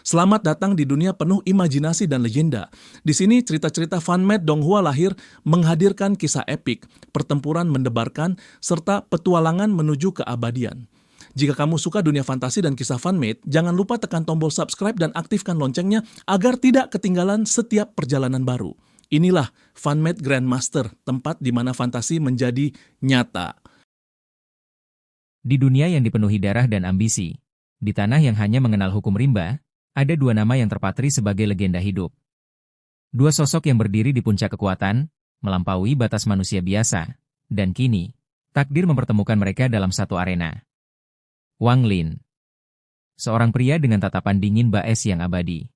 Selamat datang di dunia penuh imajinasi dan legenda. Di sini cerita-cerita FunMade Donghua lahir menghadirkan kisah epik, pertempuran mendebarkan, serta petualangan menuju keabadian. Jika kamu suka dunia fantasi dan kisah FunMade, jangan lupa tekan tombol subscribe dan aktifkan loncengnya agar tidak ketinggalan setiap perjalanan baru. Inilah FunMade Grandmaster, tempat di mana fantasi menjadi nyata. Di dunia yang dipenuhi darah dan ambisi, di tanah yang hanya mengenal hukum rimba, ada dua nama yang terpatri sebagai legenda hidup. Dua sosok yang berdiri di puncak kekuatan, melampaui batas manusia biasa, dan kini, takdir mempertemukan mereka dalam satu arena. Wang Lin. Seorang pria dengan tatapan dingin baes yang abadi.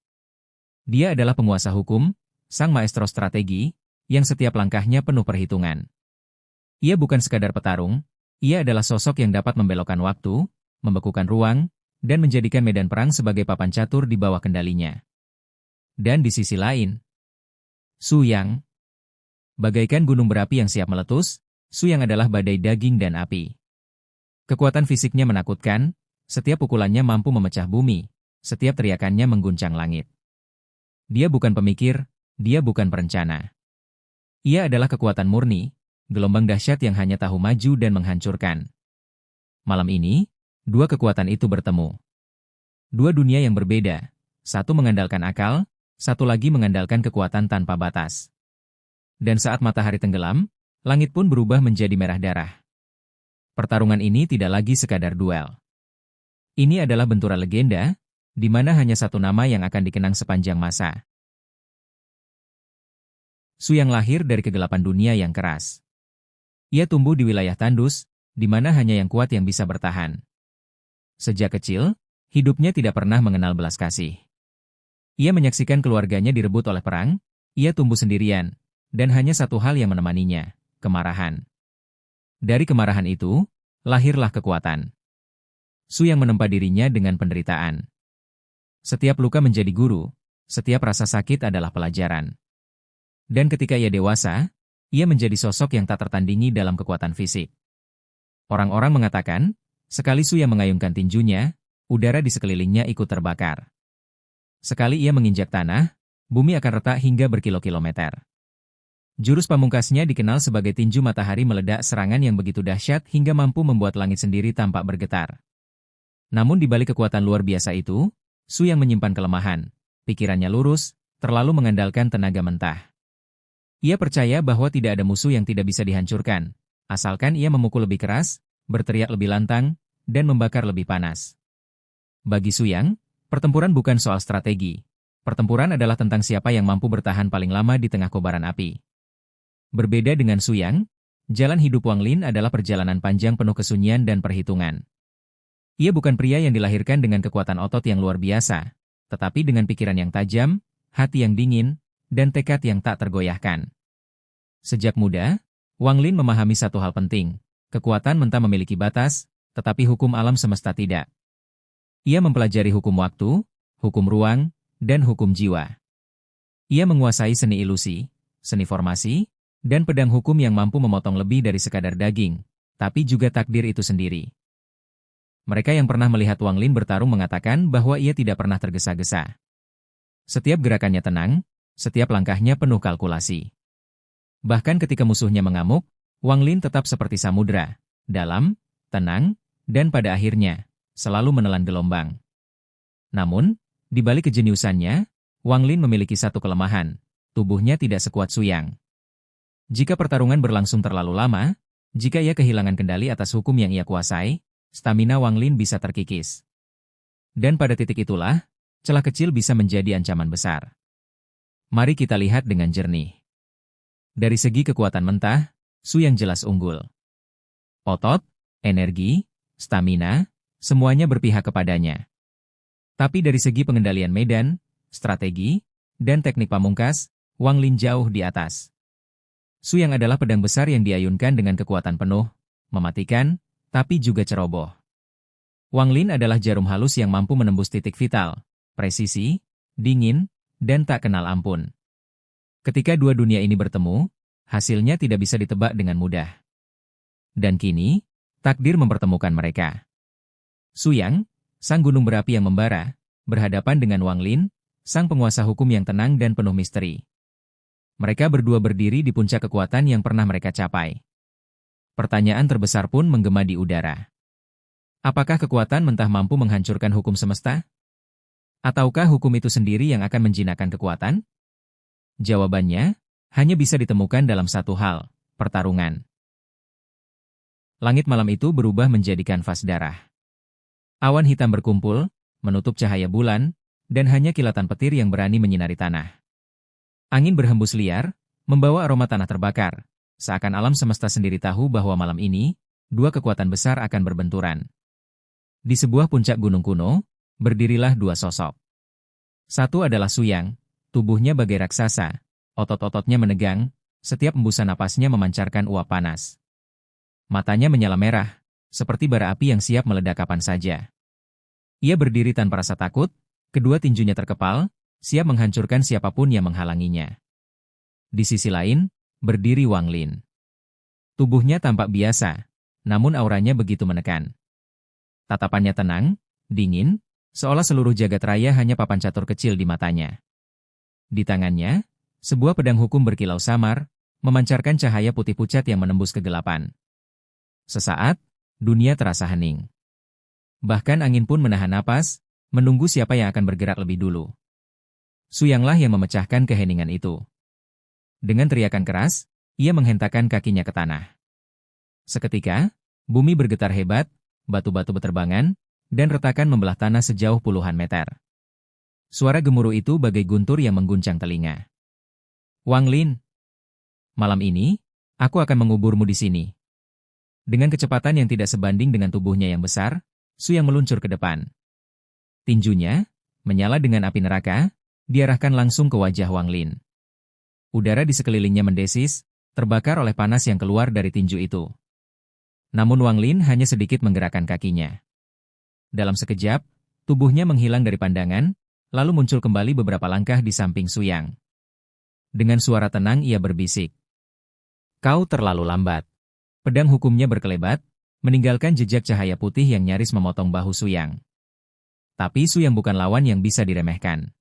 Dia adalah penguasa hukum, sang maestro strategi, yang setiap langkahnya penuh perhitungan. Ia bukan sekadar petarung, ia adalah sosok yang dapat membelokkan waktu, membekukan ruang, dan menjadikan medan perang sebagai papan catur di bawah kendalinya. Dan di sisi lain, Su Yang. Bagaikan gunung berapi yang siap meletus, Su Yang adalah badai daging dan api. Kekuatan fisiknya menakutkan, setiap pukulannya mampu memecah bumi, setiap teriakannya mengguncang langit. Dia bukan pemikir, dia bukan perencana. Ia adalah kekuatan murni, gelombang dahsyat yang hanya tahu maju dan menghancurkan. Malam ini, dua kekuatan itu bertemu. Dua dunia yang berbeda, satu mengandalkan akal, satu lagi mengandalkan kekuatan tanpa batas. Dan saat matahari tenggelam, langit pun berubah menjadi merah darah. Pertarungan ini tidak lagi sekadar duel. Ini adalah benturan legenda, di mana hanya satu nama yang akan dikenang sepanjang masa. Su Yang lahir dari kegelapan dunia yang keras. Ia tumbuh di wilayah tandus, di mana hanya yang kuat yang bisa bertahan. Sejak kecil, hidupnya tidak pernah mengenal belas kasih. Ia menyaksikan keluarganya direbut oleh perang, ia tumbuh sendirian, dan hanya satu hal yang menemaninya, kemarahan. Dari kemarahan itu, lahirlah kekuatan. Su Yang menempa dirinya dengan penderitaan. Setiap luka menjadi guru, setiap rasa sakit adalah pelajaran. Dan ketika ia dewasa, ia menjadi sosok yang tak tertandingi dalam kekuatan fisik. Orang-orang mengatakan, sekali Su Yang mengayunkan tinjunya, udara di sekelilingnya ikut terbakar. Sekali ia menginjak tanah, bumi akan retak hingga berkilo-kilometer. Jurus pamungkasnya dikenal sebagai tinju matahari meledak, serangan yang begitu dahsyat hingga mampu membuat langit sendiri tampak bergetar. Namun di balik kekuatan luar biasa itu, Su Yang menyimpan kelemahan, pikirannya lurus, terlalu mengandalkan tenaga mentah. Ia percaya bahwa tidak ada musuh yang tidak bisa dihancurkan, asalkan ia memukul lebih keras, berteriak lebih lantang, dan membakar lebih panas. Bagi Su Yang, pertempuran bukan soal strategi. Pertempuran adalah tentang siapa yang mampu bertahan paling lama di tengah kobaran api. Berbeda dengan Su Yang, jalan hidup Wang Lin adalah perjalanan panjang penuh kesunyian dan perhitungan. Ia bukan pria yang dilahirkan dengan kekuatan otot yang luar biasa, tetapi dengan pikiran yang tajam, hati yang dingin, dan tekad yang tak tergoyahkan. Sejak muda, Wang Lin memahami satu hal penting, kekuatan mentah memiliki batas, tetapi hukum alam semesta tidak. Ia mempelajari hukum waktu, hukum ruang, dan hukum jiwa. Ia menguasai seni ilusi, seni formasi, dan pedang hukum yang mampu memotong lebih dari sekadar daging, tapi juga takdir itu sendiri. Mereka yang pernah melihat Wang Lin bertarung mengatakan bahwa ia tidak pernah tergesa-gesa. Setiap gerakannya tenang, setiap langkahnya penuh kalkulasi. Bahkan ketika musuhnya mengamuk, Wang Lin tetap seperti samudra, dalam, tenang, dan pada akhirnya, selalu menelan gelombang. Namun, di balik kejeniusannya, Wang Lin memiliki satu kelemahan, tubuhnya tidak sekuat Su Yang. Jika pertarungan berlangsung terlalu lama, jika ia kehilangan kendali atas hukum yang ia kuasai, stamina Wang Lin bisa terkikis. Dan pada titik itulah, celah kecil bisa menjadi ancaman besar. Mari kita lihat dengan jernih. Dari segi kekuatan mentah, Su Yang jelas unggul. Otot, energi, stamina, semuanya berpihak kepadanya. Tapi dari segi pengendalian medan, strategi, dan teknik pamungkas, Wang Lin jauh di atas. Su Yang adalah pedang besar yang diayunkan dengan kekuatan penuh, mematikan, tapi juga ceroboh. Wang Lin adalah jarum halus yang mampu menembus titik vital, presisi, dingin, dan tak kenal ampun. Ketika dua dunia ini bertemu, hasilnya tidak bisa ditebak dengan mudah. Dan kini, takdir mempertemukan mereka. Su Yang, sang gunung berapi yang membara, berhadapan dengan Wang Lin, sang penguasa hukum yang tenang dan penuh misteri. Mereka berdua berdiri di puncak kekuatan yang pernah mereka capai. Pertanyaan terbesar pun menggema di udara. Apakah kekuatan mentah mampu menghancurkan hukum semesta? Ataukah hukum itu sendiri yang akan menjinakkan kekuatan? Jawabannya hanya bisa ditemukan dalam satu hal, pertarungan. Langit malam itu berubah menjadi kanvas darah. Awan hitam berkumpul, menutup cahaya bulan, dan hanya kilatan petir yang berani menyinari tanah. Angin berhembus liar, membawa aroma tanah terbakar, seakan alam semesta sendiri tahu bahwa malam ini, dua kekuatan besar akan berbenturan. Di sebuah puncak gunung kuno, berdirilah dua sosok. Satu adalah Suyang, tubuhnya bagai raksasa, otot-ototnya menegang, setiap embusan napasnya memancarkan uap panas. Matanya menyala merah, seperti bara api yang siap meledak kapan saja. Ia berdiri tanpa rasa takut, kedua tinjunya terkepal, siap menghancurkan siapapun yang menghalanginya. Di sisi lain, berdiri Wang Lin. Tubuhnya tampak biasa, namun auranya begitu menekan. Tatapannya tenang, dingin, seolah seluruh jagat raya hanya papan catur kecil di matanya. Di tangannya, sebuah pedang hukum berkilau samar, memancarkan cahaya putih pucat yang menembus kegelapan. Sesaat, dunia terasa hening. Bahkan angin pun menahan napas, menunggu siapa yang akan bergerak lebih dulu. Suyanglah yang memecahkan keheningan itu. Dengan teriakan keras, ia menghentakkan kakinya ke tanah. Seketika, bumi bergetar hebat, batu-batu berterbangan, dan retakan membelah tanah sejauh puluhan meter. Suara gemuruh itu bagai guntur yang mengguncang telinga. Wang Lin, malam ini, aku akan menguburmu di sini. Dengan kecepatan yang tidak sebanding dengan tubuhnya yang besar, Suyang meluncur ke depan. Tinjunya, menyala dengan api neraka, diarahkan langsung ke wajah Wang Lin. Udara di sekelilingnya mendesis, terbakar oleh panas yang keluar dari tinju itu. Namun Wang Lin hanya sedikit menggerakkan kakinya. Dalam sekejap, tubuhnya menghilang dari pandangan, lalu muncul kembali beberapa langkah di samping Suyang. Dengan suara tenang ia berbisik. Kau terlalu lambat. Pedang hukumnya berkelebat, meninggalkan jejak cahaya putih yang nyaris memotong bahu Suyang. Tapi Suyang bukan lawan yang bisa diremehkan.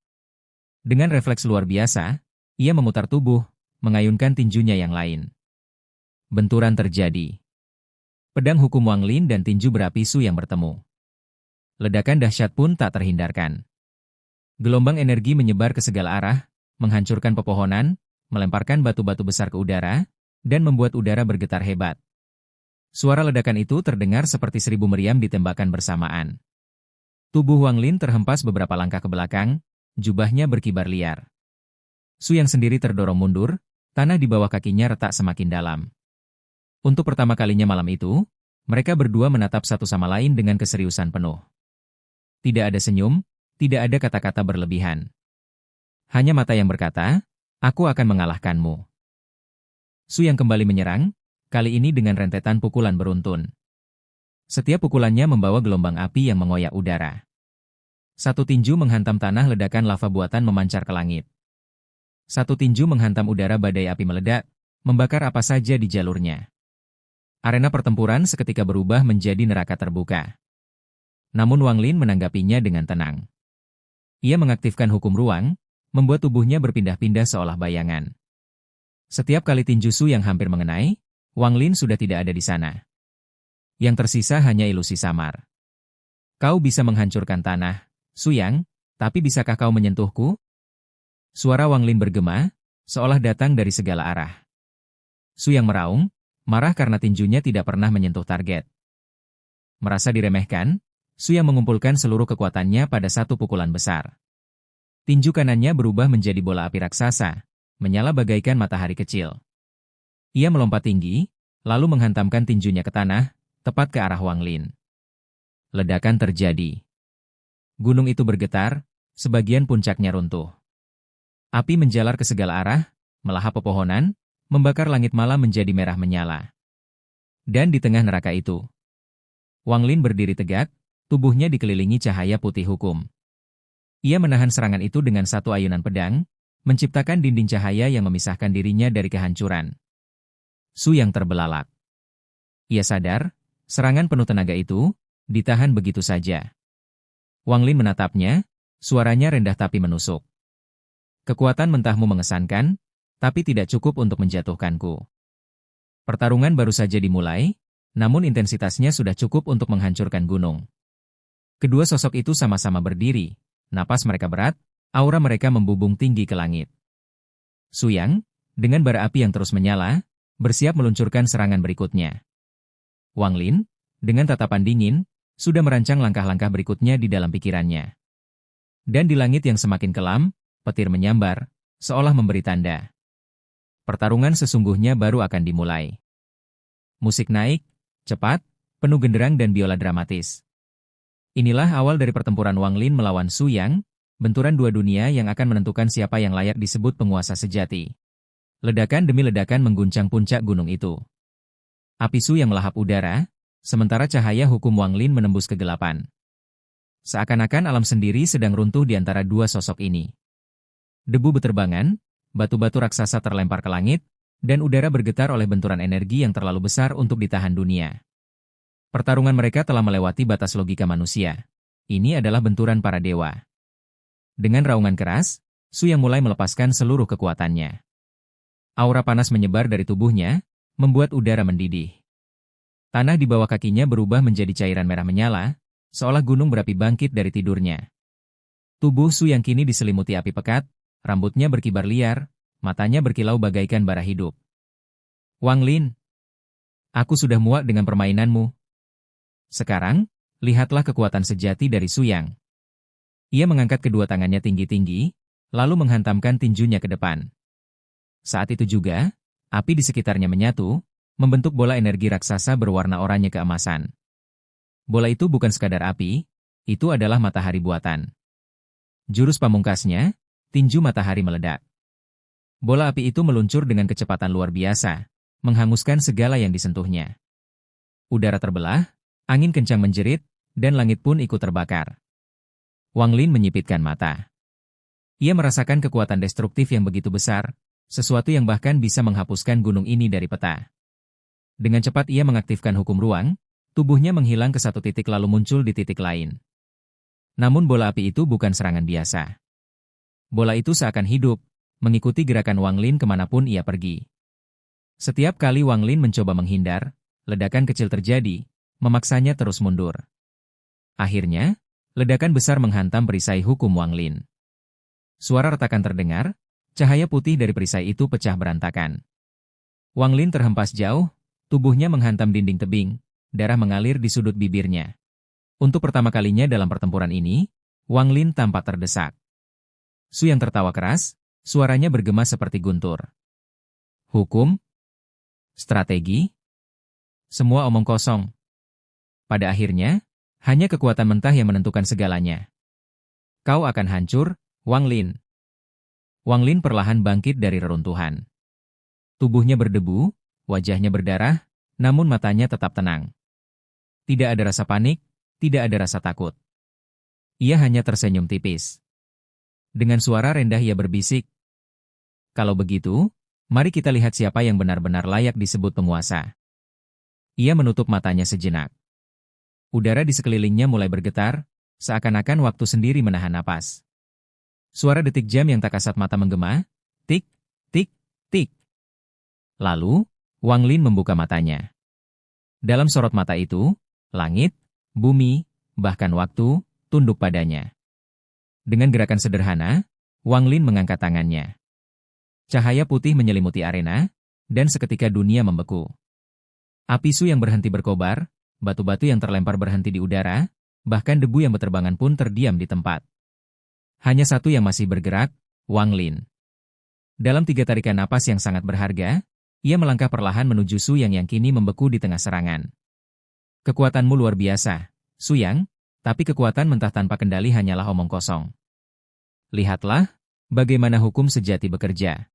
Dengan refleks luar biasa, ia memutar tubuh, mengayunkan tinjunya yang lain. Benturan terjadi. Pedang hukum Wang Lin dan tinju berapi Suyang bertemu. Ledakan dahsyat pun tak terhindarkan. Gelombang energi menyebar ke segala arah, menghancurkan pepohonan, melemparkan batu-batu besar ke udara, dan membuat udara bergetar hebat. Suara ledakan itu terdengar seperti 1000 meriam ditembakkan bersamaan. Tubuh Wang Lin terhempas beberapa langkah ke belakang, jubahnya berkibar liar. Suyang sendiri terdorong mundur, tanah di bawah kakinya retak semakin dalam. Untuk pertama kalinya malam itu, mereka berdua menatap satu sama lain dengan keseriusan penuh. Tidak ada senyum, tidak ada kata-kata berlebihan. Hanya mata yang berkata, "Aku akan mengalahkanmu." Suyang kembali menyerang, kali ini dengan rentetan pukulan beruntun. Setiap pukulannya membawa gelombang api yang mengoyak udara. Satu tinju menghantam tanah, ledakan lava buatan memancar ke langit. Satu tinju menghantam udara, badai api meledak, membakar apa saja di jalurnya. Arena pertempuran seketika berubah menjadi neraka terbuka. Namun Wang Lin menanggapinya dengan tenang. Ia mengaktifkan hukum ruang, membuat tubuhnya berpindah-pindah seolah bayangan. Setiap kali tinju Suyang hampir mengenai, Wang Lin sudah tidak ada di sana. Yang tersisa hanya ilusi samar. Kau bisa menghancurkan tanah, Suyang, tapi bisakah kau menyentuhku? Suara Wang Lin bergema, seolah datang dari segala arah. Suyang meraung, marah karena tinjunya tidak pernah menyentuh target. Merasa diremehkan, Suyang mengumpulkan seluruh kekuatannya pada satu pukulan besar. Tinju kanannya berubah menjadi bola api raksasa, menyala bagaikan matahari kecil. Ia melompat tinggi, lalu menghantamkan tinjunya ke tanah, tepat ke arah Wang Lin. Ledakan terjadi. Gunung itu bergetar, sebagian puncaknya runtuh. Api menjalar ke segala arah, melahap pepohonan, membakar langit malam menjadi merah menyala. Dan di tengah neraka itu, Wang Lin berdiri tegak, tubuhnya dikelilingi cahaya putih hukum. Ia menahan serangan itu dengan satu ayunan pedang, menciptakan dinding cahaya yang memisahkan dirinya dari kehancuran. Suyang terbelalak. Ia sadar, serangan penuh tenaga itu, ditahan begitu saja. Wang Lin menatapnya, Suaranya rendah tapi menusuk. Kekuatan mentahmu mengesankan, tapi tidak cukup untuk menjatuhkanku. Pertarungan baru saja dimulai, namun intensitasnya sudah cukup untuk menghancurkan gunung. Kedua sosok itu sama-sama berdiri, napas mereka berat, aura mereka membubung tinggi ke langit. Su Yang, dengan bara api yang terus menyala, bersiap meluncurkan serangan berikutnya. Wang Lin, dengan tatapan dingin, sudah merancang langkah-langkah berikutnya di dalam pikirannya. Dan di langit yang semakin kelam, petir menyambar, seolah memberi tanda. Pertarungan sesungguhnya baru akan dimulai. Musik naik, cepat, penuh genderang dan biola dramatis. Inilah awal dari pertempuran Wang Lin melawan Su Yang, benturan dua dunia yang akan menentukan siapa yang layak disebut penguasa sejati. Ledakan demi ledakan mengguncang puncak gunung itu. Api Su yang melahap udara, sementara cahaya hukum Wang Lin menembus kegelapan. Seakan-akan alam sendiri sedang runtuh di antara dua sosok ini. Debu beterbangan, batu-batu raksasa terlempar ke langit, dan udara bergetar oleh benturan energi yang terlalu besar untuk ditahan dunia. Pertarungan mereka telah melewati batas logika manusia. Ini adalah benturan para dewa. Dengan raungan keras, Su yang mulai melepaskan seluruh kekuatannya. Aura panas menyebar dari tubuhnya, membuat udara mendidih. Tanah di bawah kakinya berubah menjadi cairan merah menyala, seolah gunung berapi bangkit dari tidurnya. Tubuh Su yang kini diselimuti api pekat, rambutnya berkibar liar, matanya berkilau bagaikan bara hidup. Wang Lin, aku sudah muak dengan permainanmu. Sekarang, lihatlah kekuatan sejati dari Su Yang. Ia mengangkat kedua tangannya tinggi-tinggi, lalu menghantamkan tinjunya ke depan. Saat itu juga, api di sekitarnya menyatu, membentuk bola energi raksasa berwarna oranye keemasan. Bola itu bukan sekadar api, itu adalah matahari buatan. Jurus pamungkasnya, tinju matahari meledak. Bola api itu meluncur dengan kecepatan luar biasa, menghanguskan segala yang disentuhnya. Udara terbelah, angin kencang menjerit, dan langit pun ikut terbakar. Wang Lin menyipitkan mata. Ia merasakan kekuatan destruktif yang begitu besar, sesuatu yang bahkan bisa menghapuskan gunung ini dari peta. Dengan cepat ia mengaktifkan hukum ruang, tubuhnya menghilang ke satu titik lalu muncul di titik lain. Namun bola api itu bukan serangan biasa. Bola itu seakan hidup, mengikuti gerakan Wang Lin kemanapun ia pergi. Setiap kali Wang Lin mencoba menghindar, ledakan kecil terjadi, memaksanya terus mundur. Akhirnya, ledakan besar menghantam perisai hukum Wang Lin. Suara retakan terdengar, cahaya putih dari perisai itu pecah berantakan. Wang Lin terhempas jauh, tubuhnya menghantam dinding tebing, darah mengalir di sudut bibirnya. Untuk pertama kalinya dalam pertempuran ini, Wang Lin tampak terdesak. Su yang tertawa keras, suaranya bergema seperti guntur. Hukum? Strategi? Semua omong kosong. Pada akhirnya, hanya kekuatan mentah yang menentukan segalanya. Kau akan hancur, Wang Lin. Wang Lin perlahan bangkit dari reruntuhan. Tubuhnya berdebu, wajahnya berdarah, namun matanya tetap tenang. Tidak ada rasa panik, tidak ada rasa takut. Ia hanya tersenyum tipis. Dengan suara rendah ia berbisik, "Kalau begitu, mari kita lihat siapa yang benar-benar layak disebut penguasa." Ia menutup matanya sejenak. Udara di sekelilingnya mulai bergetar, seakan-akan waktu sendiri menahan napas. Suara detik jam yang tak kasat mata menggema, tik, tik, tik. Lalu, Wang Lin membuka matanya. Dalam sorot mata itu, langit, bumi, bahkan waktu, tunduk padanya. Dengan gerakan sederhana, Wang Lin mengangkat tangannya. Cahaya putih menyelimuti arena, dan seketika dunia membeku. Api Su yang berhenti berkobar, batu-batu yang terlempar berhenti di udara, bahkan debu yang berterbangan pun terdiam di tempat. Hanya satu yang masih bergerak, Wang Lin. Dalam 3 tarikan napas yang sangat berharga, ia melangkah perlahan menuju Su yang kini membeku di tengah serangan. Kekuatanmu luar biasa, Su Yang, tapi kekuatan mentah tanpa kendali hanyalah omong kosong. Lihatlah, bagaimana hukum sejati bekerja.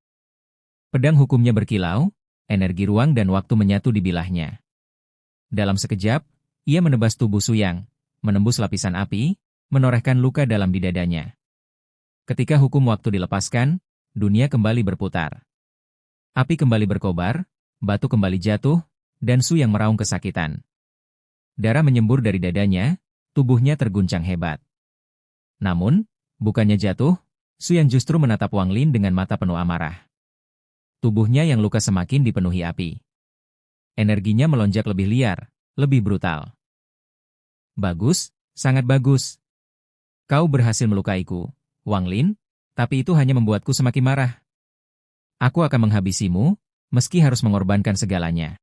Pedang hukumnya berkilau, energi ruang dan waktu menyatu di bilahnya. Dalam sekejap, ia menebas tubuh Su Yang, menembus lapisan api, menorehkan luka dalam di dadanya. Ketika hukum waktu dilepaskan, dunia kembali berputar. Api kembali berkobar, batu kembali jatuh, dan Su Yang meraung kesakitan. Darah menyembur dari dadanya, tubuhnya terguncang hebat. Namun, Bukannya jatuh, Su Yang justru menatap Wang Lin dengan mata penuh amarah. Tubuhnya yang luka semakin dipenuhi api. Energinya melonjak lebih liar, lebih brutal. Bagus, sangat bagus. Kau berhasil melukaiku, Wang Lin, tapi itu hanya membuatku semakin marah. Aku akan menghabisimu, meski harus mengorbankan segalanya.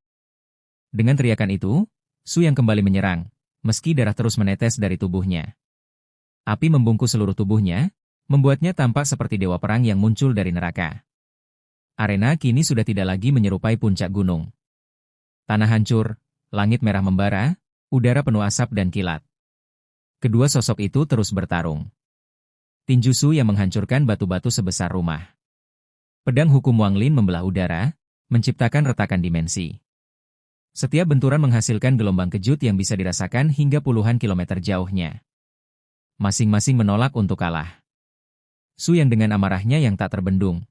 Dengan teriakan itu, Su Yang kembali menyerang, meski darah terus menetes dari tubuhnya. Api membungkus seluruh tubuhnya, membuatnya tampak seperti dewa perang yang muncul dari neraka. Arena kini sudah tidak lagi menyerupai puncak gunung. Tanah hancur, langit merah membara, udara penuh asap dan kilat. Kedua sosok itu terus bertarung. Tinju Su yang menghancurkan batu-batu sebesar rumah. Pedang hukum Wang Lin membelah udara, menciptakan retakan dimensi. Setiap benturan menghasilkan gelombang kejut yang bisa dirasakan hingga puluhan kilometer jauhnya. Masing-masing menolak untuk kalah. Su yang dengan amarahnya yang tak terbendung.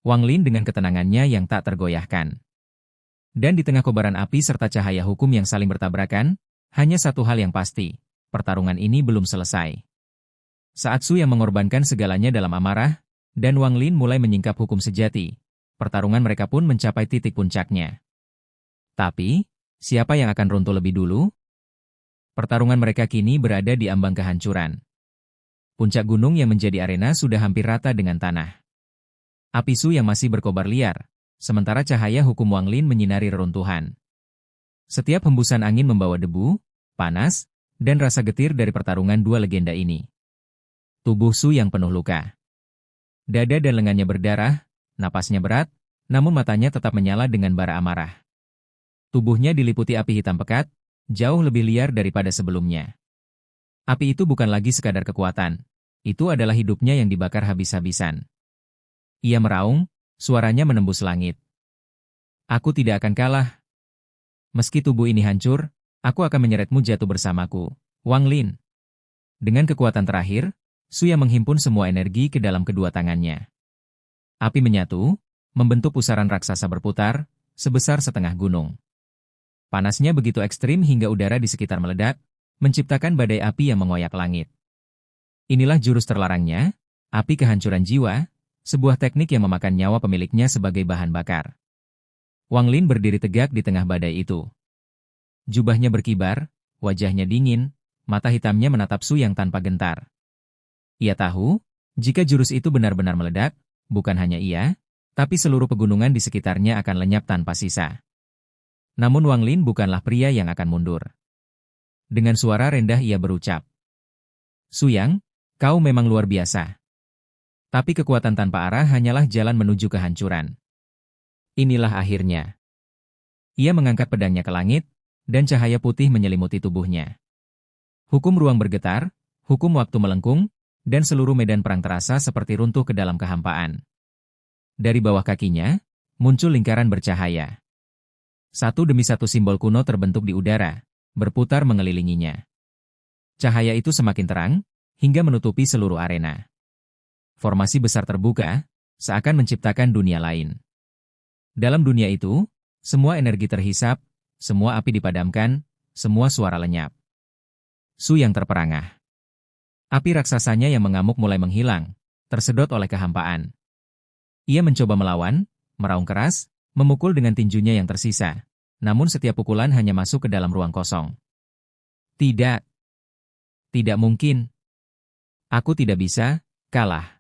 Wang Lin dengan ketenangannya yang tak tergoyahkan. Dan di tengah kobaran api serta cahaya hukum yang saling bertabrakan, hanya satu hal yang pasti, pertarungan ini belum selesai. Saat Su yang mengorbankan segalanya dalam amarah, dan Wang Lin mulai menyingkap hukum sejati, pertarungan mereka pun mencapai titik puncaknya. Tapi, siapa yang akan runtuh lebih dulu? Pertarungan mereka kini berada di ambang kehancuran. Puncak gunung yang menjadi arena sudah hampir rata dengan tanah. Api Su yang masih berkobar liar, sementara cahaya hukum Wang Lin menyinari reruntuhan. Setiap hembusan angin membawa debu, panas, dan rasa getir dari pertarungan dua legenda ini. Tubuh Su yang penuh luka. Dada dan lengannya berdarah, napasnya berat, namun matanya tetap menyala dengan bara amarah. Tubuhnya diliputi api hitam pekat, jauh lebih liar daripada sebelumnya. Api itu bukan lagi sekadar kekuatan, itu adalah hidupnya yang dibakar habis-habisan. Ia meraung, suaranya menembus langit. Aku tidak akan kalah. Meski tubuh ini hancur, aku akan menyeretmu jatuh bersamaku, Wang Lin. Dengan kekuatan terakhir, Su yang menghimpun semua energi ke dalam kedua tangannya. Api menyatu, membentuk pusaran raksasa berputar, sebesar setengah gunung. Panasnya begitu ekstrim hingga udara di sekitar meledak, menciptakan badai api yang mengoyak langit. Inilah jurus terlarangnya, api kehancuran jiwa, sebuah teknik yang memakan nyawa pemiliknya sebagai bahan bakar. Wang Lin berdiri tegak di tengah badai itu. Jubahnya berkibar, wajahnya dingin, mata hitamnya menatap Su yang tanpa gentar. Ia tahu, jika jurus itu benar-benar meledak, bukan hanya ia, tapi seluruh pegunungan di sekitarnya akan lenyap tanpa sisa. Namun Wang Lin bukanlah pria yang akan mundur. Dengan suara rendah ia berucap, Su Yang, kau memang luar biasa. Tapi kekuatan tanpa arah hanyalah jalan menuju kehancuran. Inilah akhirnya. Ia mengangkat pedangnya ke langit, dan cahaya putih menyelimuti tubuhnya. Hukum ruang bergetar, hukum waktu melengkung, dan seluruh medan perang terasa seperti runtuh ke dalam kehampaan. Dari bawah kakinya, muncul lingkaran bercahaya. Satu demi satu simbol kuno terbentuk di udara, berputar mengelilinginya. Cahaya itu semakin terang, hingga menutupi seluruh arena. Formasi besar terbuka, seakan menciptakan dunia lain. Dalam dunia itu, semua energi terhisap, semua api dipadamkan, semua suara lenyap. Su yang terperangah. Api raksasanya yang mengamuk mulai menghilang, tersedot oleh kehampaan. Ia mencoba melawan, meraung keras, memukul dengan tinjunya yang tersisa, namun setiap pukulan hanya masuk ke dalam ruang kosong. Tidak. Tidak mungkin. Aku tidak bisa kalah.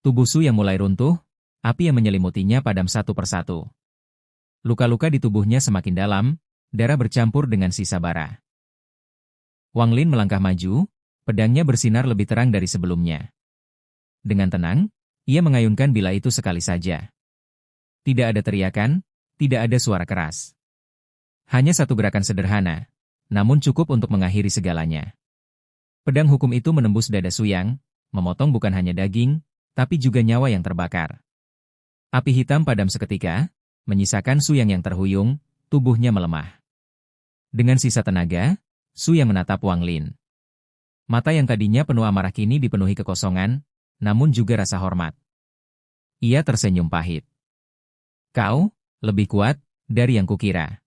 Tubuh Su yang mulai runtuh, api yang menyelimutinya padam satu persatu. Luka-luka di tubuhnya semakin dalam, darah bercampur dengan sisa bara. Wang Lin melangkah maju, pedangnya bersinar lebih terang dari sebelumnya. Dengan tenang, ia mengayunkan bila itu sekali saja. Tidak ada teriakan, tidak ada suara keras. Hanya satu gerakan sederhana, namun cukup untuk mengakhiri segalanya. Pedang hukum itu menembus dada Su Yang, memotong bukan hanya daging, tapi juga nyawa yang terbakar. Api hitam padam seketika, menyisakan Su Yang terhuyung, tubuhnya melemah. Dengan sisa tenaga, Su Yang menatap Wang Lin. Mata yang tadinya penuh amarah kini dipenuhi kekosongan, namun juga rasa hormat. Ia tersenyum pahit. Kau, lebih kuat dari yang kukira.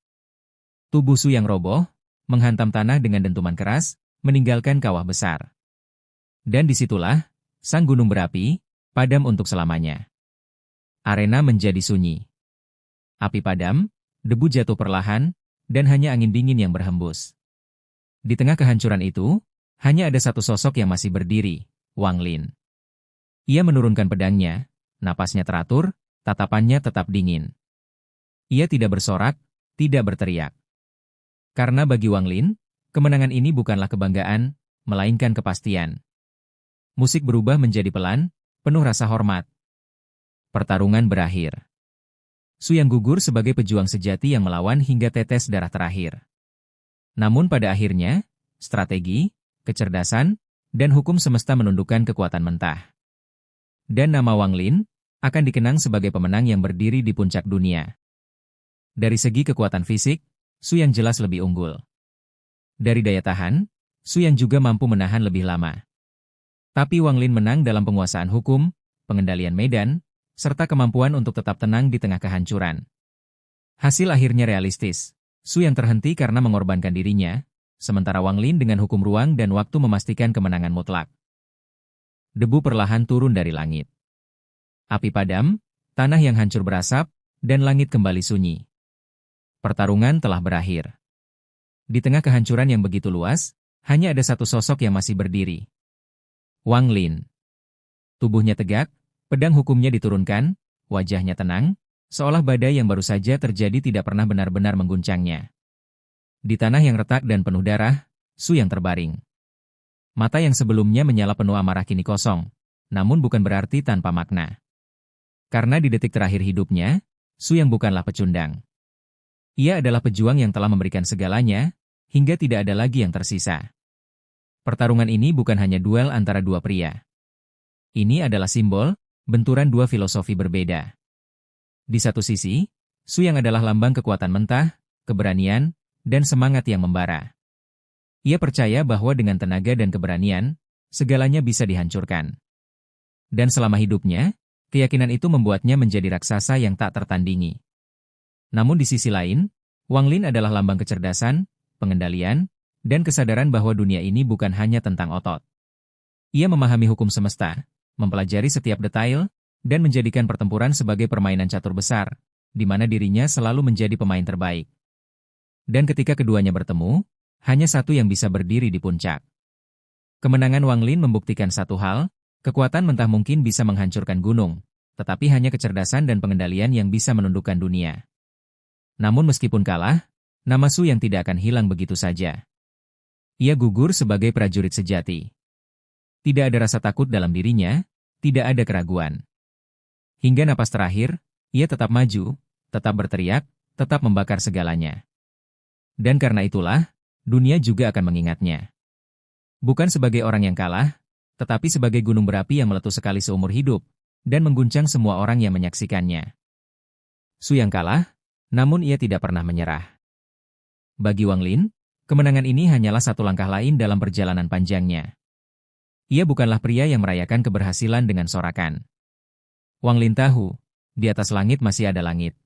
Tubuh Su Yang roboh, menghantam tanah dengan dentuman keras, meninggalkan kawah besar. Dan disitulah, sang gunung berapi, padam untuk selamanya. Arena menjadi sunyi. Api padam, debu jatuh perlahan, dan hanya angin dingin yang berhembus. Di tengah kehancuran itu, hanya ada satu sosok yang masih berdiri, Wang Lin. Ia menurunkan pedangnya, napasnya teratur, tatapannya tetap dingin. Ia tidak bersorak, tidak berteriak. Karena bagi Wang Lin, kemenangan ini bukanlah kebanggaan, melainkan kepastian. Musik berubah menjadi pelan, penuh rasa hormat. Pertarungan berakhir. Su Yang gugur sebagai pejuang sejati yang melawan hingga tetes darah terakhir. Namun pada akhirnya, strategi, kecerdasan, dan hukum semesta menundukkan kekuatan mentah. Dan nama Wang Lin akan dikenang sebagai pemenang yang berdiri di puncak dunia. Dari segi kekuatan fisik, Su Yang jelas lebih unggul. Dari daya tahan, Su Yang juga mampu menahan lebih lama. Tapi Wang Lin menang dalam penguasaan hukum, pengendalian medan, serta kemampuan untuk tetap tenang di tengah kehancuran. Hasil akhirnya realistis. Su Yang terhenti karena mengorbankan dirinya, sementara Wang Lin dengan hukum ruang dan waktu memastikan kemenangan mutlak. Debu perlahan turun dari langit. Api padam, tanah yang hancur berasap, dan langit kembali sunyi. Pertarungan telah berakhir. Di tengah kehancuran yang begitu luas, hanya ada satu sosok yang masih berdiri. Wang Lin. Tubuhnya tegak, pedang hukumnya diturunkan, wajahnya tenang, seolah badai yang baru saja terjadi tidak pernah benar-benar mengguncangnya. Di tanah yang retak dan penuh darah, Su Yang terbaring. Mata yang sebelumnya menyala penuh amarah kini kosong, namun bukan berarti tanpa makna. Karena di detik terakhir hidupnya, Su Yang bukanlah pecundang. Ia adalah pejuang yang telah memberikan segalanya, hingga tidak ada lagi yang tersisa. Pertarungan ini bukan hanya duel antara dua pria. Ini adalah simbol, benturan dua filosofi berbeda. Di satu sisi, Su Yang adalah lambang kekuatan mentah, keberanian, dan semangat yang membara. Ia percaya bahwa dengan tenaga dan keberanian, segalanya bisa dihancurkan. Dan selama hidupnya, keyakinan itu membuatnya menjadi raksasa yang tak tertandingi. Namun di sisi lain, Wang Lin adalah lambang kecerdasan, pengendalian, dan kesadaran bahwa dunia ini bukan hanya tentang otot. Ia memahami hukum semesta, mempelajari setiap detail, dan menjadikan pertempuran sebagai permainan catur besar, di mana dirinya selalu menjadi pemain terbaik. Dan ketika keduanya bertemu, hanya satu yang bisa berdiri di puncak. Kemenangan Wang Lin membuktikan satu hal, kekuatan mentah mungkin bisa menghancurkan gunung, tetapi hanya kecerdasan dan pengendalian yang bisa menundukkan dunia. Namun meskipun kalah, nama Su Yang tidak akan hilang begitu saja. Ia gugur sebagai prajurit sejati. Tidak ada rasa takut dalam dirinya, tidak ada keraguan. Hingga napas terakhir, ia tetap maju, tetap berteriak, tetap membakar segalanya. Dan karena itulah, dunia juga akan mengingatnya. Bukan sebagai orang yang kalah, tetapi sebagai gunung berapi yang meletus sekali seumur hidup, dan mengguncang semua orang yang menyaksikannya. Su Yang kalah, namun ia tidak pernah menyerah. Bagi Wang Lin, kemenangan ini hanyalah satu langkah lain dalam perjalanan panjangnya. Ia bukanlah pria yang merayakan keberhasilan dengan sorakan. Wang Lin tahu, di atas langit masih ada langit.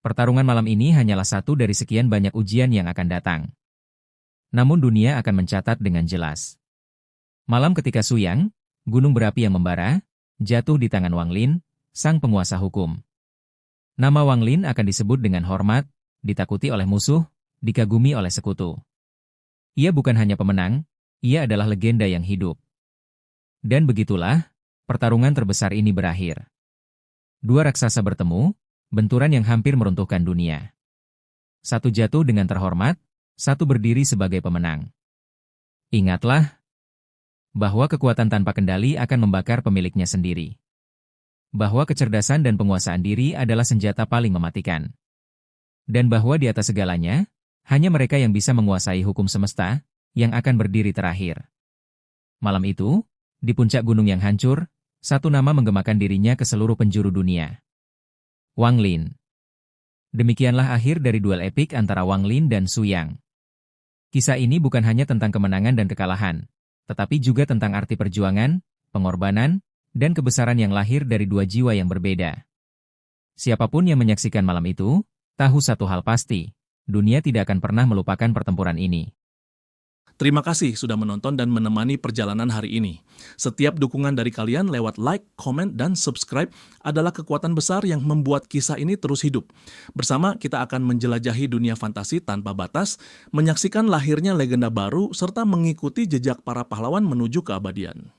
Pertarungan malam ini hanyalah satu dari sekian banyak ujian yang akan datang. Namun dunia akan mencatat dengan jelas. Malam ketika Su Yang, gunung berapi yang membara, jatuh di tangan Wang Lin, sang penguasa hukum. Nama Wang Lin akan disebut dengan hormat, ditakuti oleh musuh, dikagumi oleh sekutu. Ia bukan hanya pemenang, ia adalah legenda yang hidup. Dan begitulah, pertarungan terbesar ini berakhir. Dua raksasa bertemu, benturan yang hampir meruntuhkan dunia. Satu jatuh dengan terhormat, satu berdiri sebagai pemenang. Ingatlah bahwa kekuatan tanpa kendali akan membakar pemiliknya sendiri. Bahwa kecerdasan dan penguasaan diri adalah senjata paling mematikan. Dan bahwa di atas segalanya, hanya mereka yang bisa menguasai hukum semesta, yang akan berdiri terakhir. Malam itu, di puncak gunung yang hancur, satu nama menggemakan dirinya ke seluruh penjuru dunia. Wang Lin. Demikianlah akhir dari duel epik antara Wang Lin dan Su Yang. Kisah ini bukan hanya tentang kemenangan dan kekalahan, tetapi juga tentang arti perjuangan, pengorbanan, dan kebesaran yang lahir dari dua jiwa yang berbeda. Siapapun yang menyaksikan malam itu, tahu satu hal pasti, dunia tidak akan pernah melupakan pertempuran ini. Terima kasih sudah menonton dan menemani perjalanan hari ini. Setiap dukungan dari kalian lewat like, komen, dan subscribe adalah kekuatan besar yang membuat kisah ini terus hidup. Bersama kita akan menjelajahi dunia fantasi tanpa batas, menyaksikan lahirnya legenda baru, serta mengikuti jejak para pahlawan menuju keabadian.